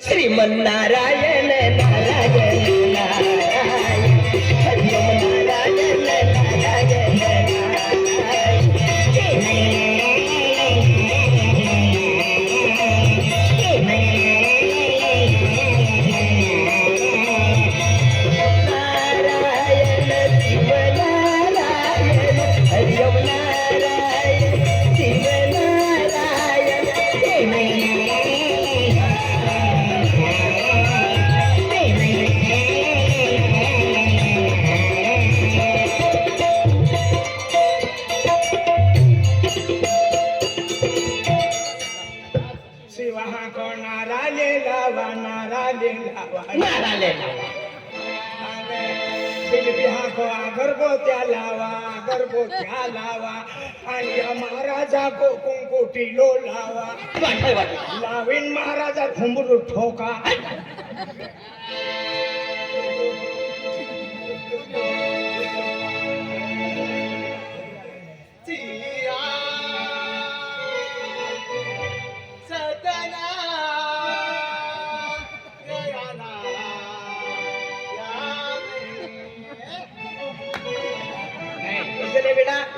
श्रीमन्नारायण नारायण नारायण हरिओम नारायण नारायण नारायण शिव नारायण हरिओम नारायण शिव गर्भोत्या लावा आणि या महाराजा को कुंकुटिलो लावा लावीन महाराजा घुंगरू ठोका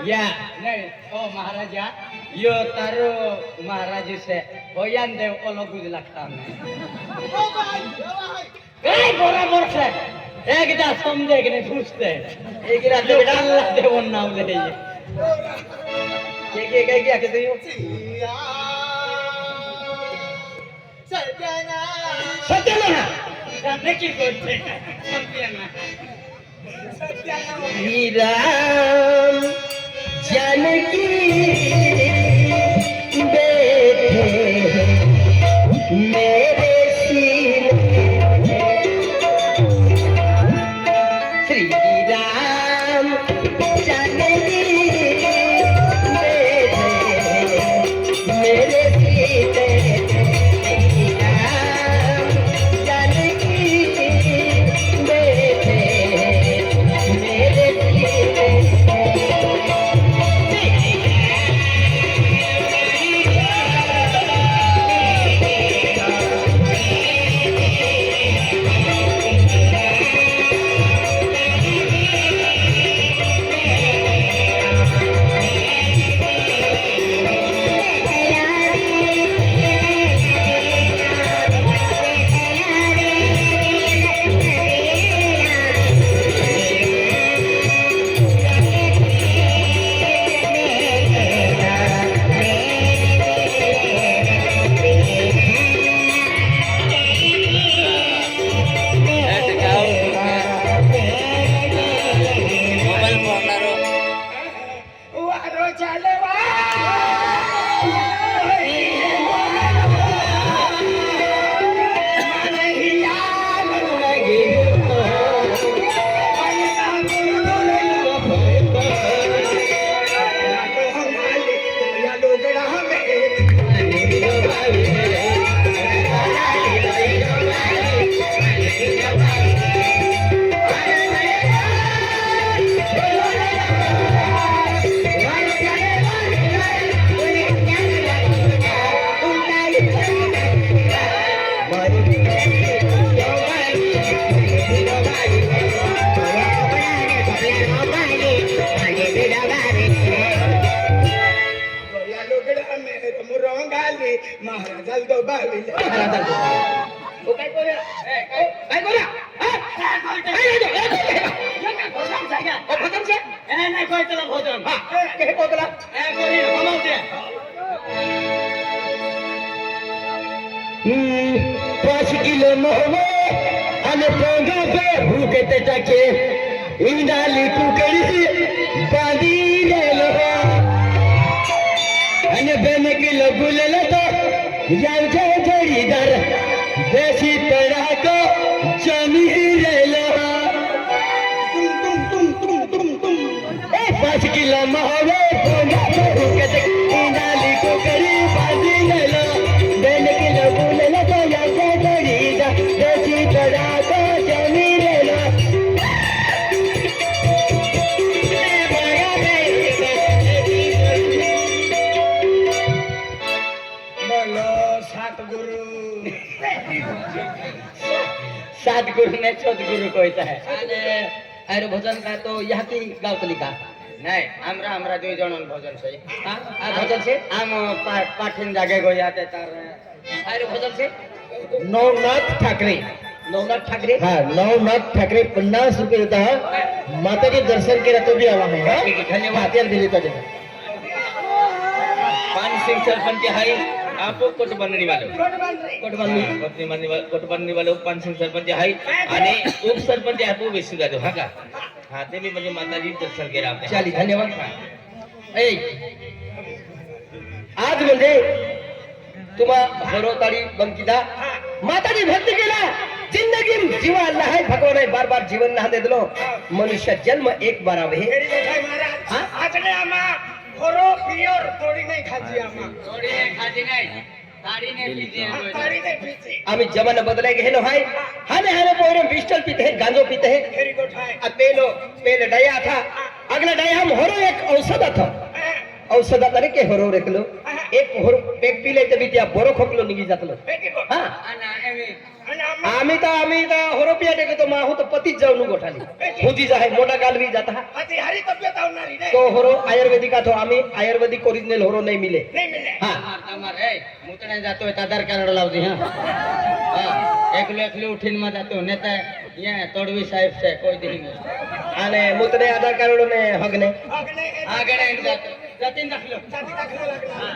या नहीं ओ महाराजा यो तारो महाराज से होयान देव ओलो कुछ लगता है कई बराबर से एक दा समझे कि नहीं पूछते एक रात बेटा अल्लाह दे वो नाम ले ये के क्या कहते हो सत्याना सत्याना जानने की बोलते सत्याना सत्याना राम जानकी बैठे मेरे सीने श्री राम जानकी बैठे मेरे सीने राम जानकी बैठे मेरे सीने महाराज तो बावी वो काय बोला काय बोला नाही कोई चला भोजन के बोला कोणी बनवते 5 किलो मोहवे आणि पोंगा पे भूके त्याचे इंदाली कुकडी बांधीलेलो आणि बेन किलो गुलेलो तो यांचे जोडीदार देशी तडाको जमीरेलो तुम 5 किलो मोहवे पोंगा पे भूके त्याचे इंदाली कुकडी बांधीलेलो बेन किलो गुलेलो तो यांचे जोडीदार देशी तडाको जमीरेलो सतगुरु सतगुरु ने सदगुरु कहता है अरे भजन का तो यहाँ की गावतली का नहीं हमरा हमरा दुई जन भजन से हां भजन से आम पाठिन जागे गयाते तार अरे भजन से नवनाथ ठाकरे हाँ नवनाथ ठाकरे 50 रुपये देता है माता के दर्शन के तो भी आवा है ठीक है, धन्यवाद। तेल भी देता है पान सिंह सरपंच हाई आप कोटबंदरी वाले कोटबंदरी वाले पान सिंह सरपंच हाई आणि उप सरपंच आहे तो बेसी जातो हा का हा ते मी म्हणजे माताजी दर्शन केलं आपल्या चाली धन्यवाद ए आज म्हणजे तुम्हा हरोताळी बंकिदा माताजी भक्ती केला जिंदगी जीवा अल्लाह है भगवान है बार बार जीवन ना दे दिलो मनुष्य जन्म एक बार आवे मेरी देखाय महाराज आज ने आमा खोरो पियोर तोड़ी नहीं खाजी आमा थोडी खाती नाही ताडी ने पीती ताड़ी नहीं पीती आम्ही जमाना बदलाय गेलो हाय हाने हाने पोरे पिस्टल पीते हैं गांजो पीते हैं मेरी गोठाय पेलो डया था अगला डया हम हरो एक औषध था औषध तरी के हरो रेकलो एक हरो पेक पीले ते बित्या बरो खोकलो निघी जातलो बेटी को हां आणि एवी आम्ही तर हरो पिया टेके तो माहू तो पतीच जाऊन गोठाली हुजी जाय मोठा गालवी जाता अति हरी तबियत आवनारी नहीं तो हरो आयुर्वेदिक का तो आम्ही आयुर्वेदिक ओरिजिनल हरो नाही मिले नहीं मिले हां તમાર એ મુતણે જાતો હોય આધાર કાર્ડ લાવજે હા એકલો ઉઠીને માં જાતો નેતા યે તોડવી સાહેબ છે કોઈ દી અને મુતને આધાર કાર્ડ ને હગને अगने આગળ જાતો જતીન દાખલો जाती दाखला लागला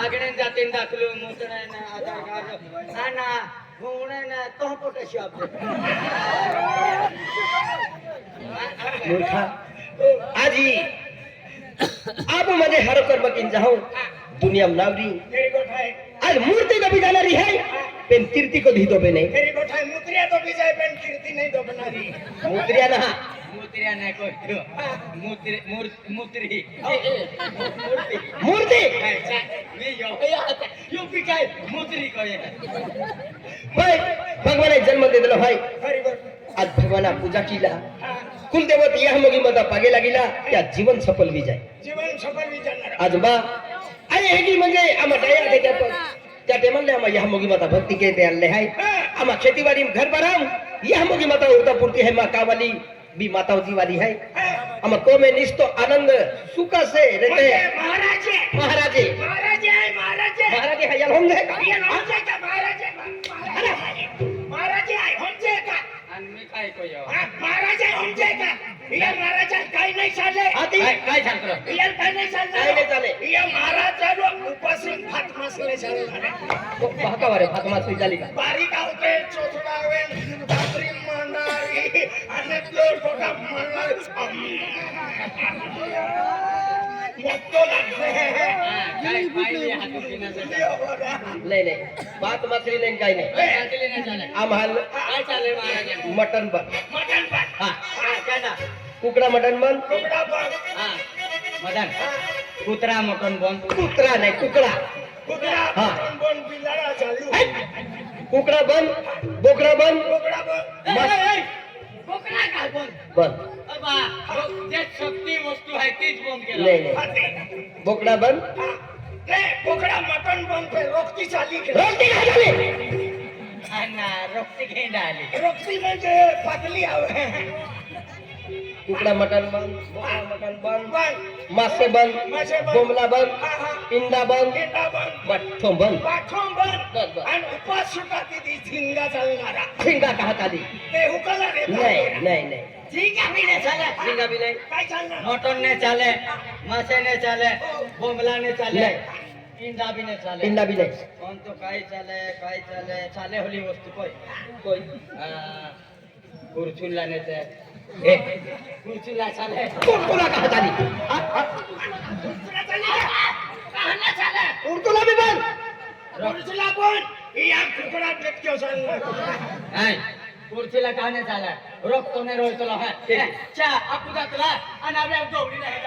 આગળ જતીન દાખલો મુતણે ને આધાર કાર્ડ આના ગુણે ને તો પોટેશિયમ આપજે मूर्खा आजी आप मध्ये हर कर्म किन जाऊ दुनिया में नावरी मेरी गोठाय आज मूर्ति कभी जाना रही है पेन कीर्ति को धी तो पे नहीं मेरी गोठाय मुत्रिया तो भी जाए पेन कीर्ति नहीं तो बनारी मूर्तिया ना મૂત્રિયા ને કોઈ મૂત્રી મૂત્રી मूर्ति मी यूपी काय मूत्री कहे भाई भगवान जन्म दे दिलो भाई हरी गोठ आज भगवान पूजा कीला कुल देवत यह मोगी मदा पागे लागिला त्या जीवन सफल भी जाय जीवन सफल विचारणार आज बा अरे हेगी म्हणजे आम्हा दया देत्या पण त्या टेमले आम्हा यह मोगी माता भक्ति के ते आणले हाय आम्हा खेतीबाड़ी में घर बराम यह मोगी माता उर्ता पूर्ति है माँ कावाली भी माताजी वाली है हम को में निस्तो आनंद सुख से रहते हैं महाराज महाराजे महाराज है महाराज है महाराजे है हम है ये होंगे का महाराज है महाराज है होंगे का आणि मी काय कयो महाराज है होंगे का ये महाराज काही नाही चालले आती काय सांगतो ये काही नाही काही नाही चालले. ये महाराज लो उपासी भात मसले चालले तो भाका वारे फातमा सुई झाली का बारीक आवते चोथडा वेळ भाकरी मंडारी आणि तो छोटा मंडळ मोठो लागले काय पाहिली हातून पिण्याचं नहीं नहीं बात मछली नहीं काही नहीं काय नाही चालत आम्हाल काय चाललंय महाराज मटन बन मटन पण हा काय ना कुकड़ा मटन बन तुकडा पण हा मदन कुत्रा मटन बन कुकड़ा नहीं कुकड़ा कुकडा हा. पण पण बिलाडा चालू कुकड़ा बन बोकड़ा बन कुकडा पण कोकणा काय बन बन अबा जे शक्ती वस्तू आहे तीच बंद केलं नहीं नहीं बोकड़ा बन रे कुकडा मटन पण पे रोक्ती चाली रोटी खा जाने ना रोटी घेऊन आली रोक्ती म्हणजे पातली हवे कुकड़ा मटन बन बोकड़ा मटन बन पण मासे बन मासे बन. बोमला बन हा, हा. इंडा बन गेटा पण बट्ठो बन पाठवून बस, पण बस. आणि उपास सुटा ती झिंगा चालणारा झिंगा कहा आली ते हुकला रे नहीं नहीं नहीं झिंगा भी नाही चालत झिंगा भी नाही काय चालणार मटन ने चाले मासे ने चाले बोमला ने चाले नहीं इंडा भी ने चाले इंडा भी नहीं पण तो काय चाले चाले होली वस्तू कोई कोई कुरचुल्ला ने ते ए कुरचुल्ला चाले कुरकुला कहा आली तुला चालली का? कहाणा चालला कुरकुला भी बन पुरुषला पण या कुकडा व्यक्ती चालला नाही कुर्चीला का नाही चाला रोखतो नाही रोयतो हा चा अपुदा तुला आणि आम्ही जोडी नाही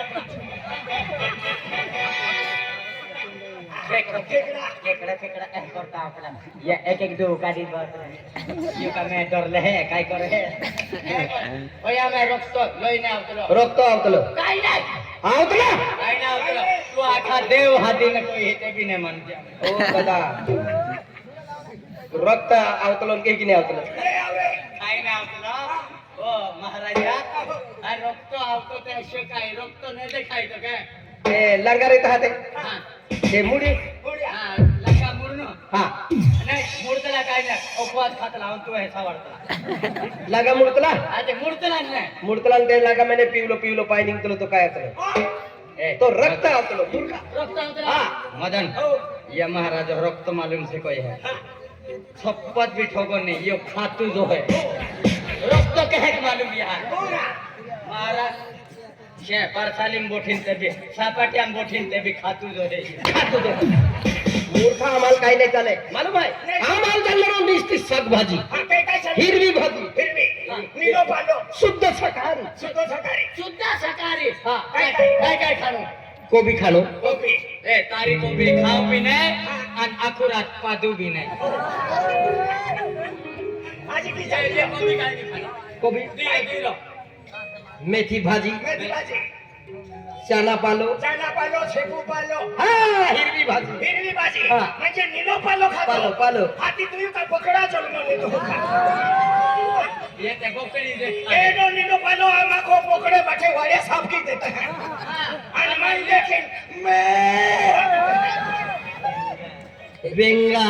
खेकडा खेकडा करता आपला या एक एक दो गाडी बस यो का मैं डरले है काय करे ओया मैं रोखतो लई नाही आवतलो रोकतो आवतलो काय नाही आवतलो काय नाही आवतलो तू आखा देव हाती न कोई हेते भी नाही म्हणते ओ दादा रक्त आवतलं काही की नाही आवतलं काय नाव तुला ओ महाराजा हा रक्त आवतो त्याशिवाय काय रक्त नाही ते खायचं काय ते लंगार येत ते हा ते मुडी हा लंका मुरणं हा नाही मुडतला काय नाही उपवास खात लावून तू ह्याचा वाढतला लागा मुडतला हा ते मुडतला नाही मुडतला ते लागा मैंने पिवलो पाय निघतलो तो काय आवतलं तो रक्त आवतलो मूर्खा रक्त आवतला हाँ। मदन ये महाराज रक्त मालूम से कोई है छप्पत भी ठोको नहीं ये खातू जो है रक्त कहे के मालूम यार महाराज शे परसालीम बोठीन ते भी सापाट्याम बोठीन ते भी खातू जो है खातो तो मूर्खा आम्हाला काही नाही चालय मालूम आहे आम्हाला चालणार नुसती शाकभाजी हिरवी भाजी शुद्ध शाकाहारी शुद्ध शाकाहारी हा काय खाणं कोबी खाणो ए तारी कोबी खाऊ भी नाही आणि अखुरात पादू भी नाही ये कोबी काय नाही खाणं कोबी दिलो मेथी भाजी चना पालो शेपू पालो हा हिरवी भाजी हिरवी भाजी हा. म्हणजे निलो पालो खातो पालो हाती तुम्ही काय पकडा जन्म देतो ये ते कोकणी दे ए नो निलो पालो आमा को पकड़े बैठे वाड़े साफ की देता है और मैं लेकिन मैं बेंगा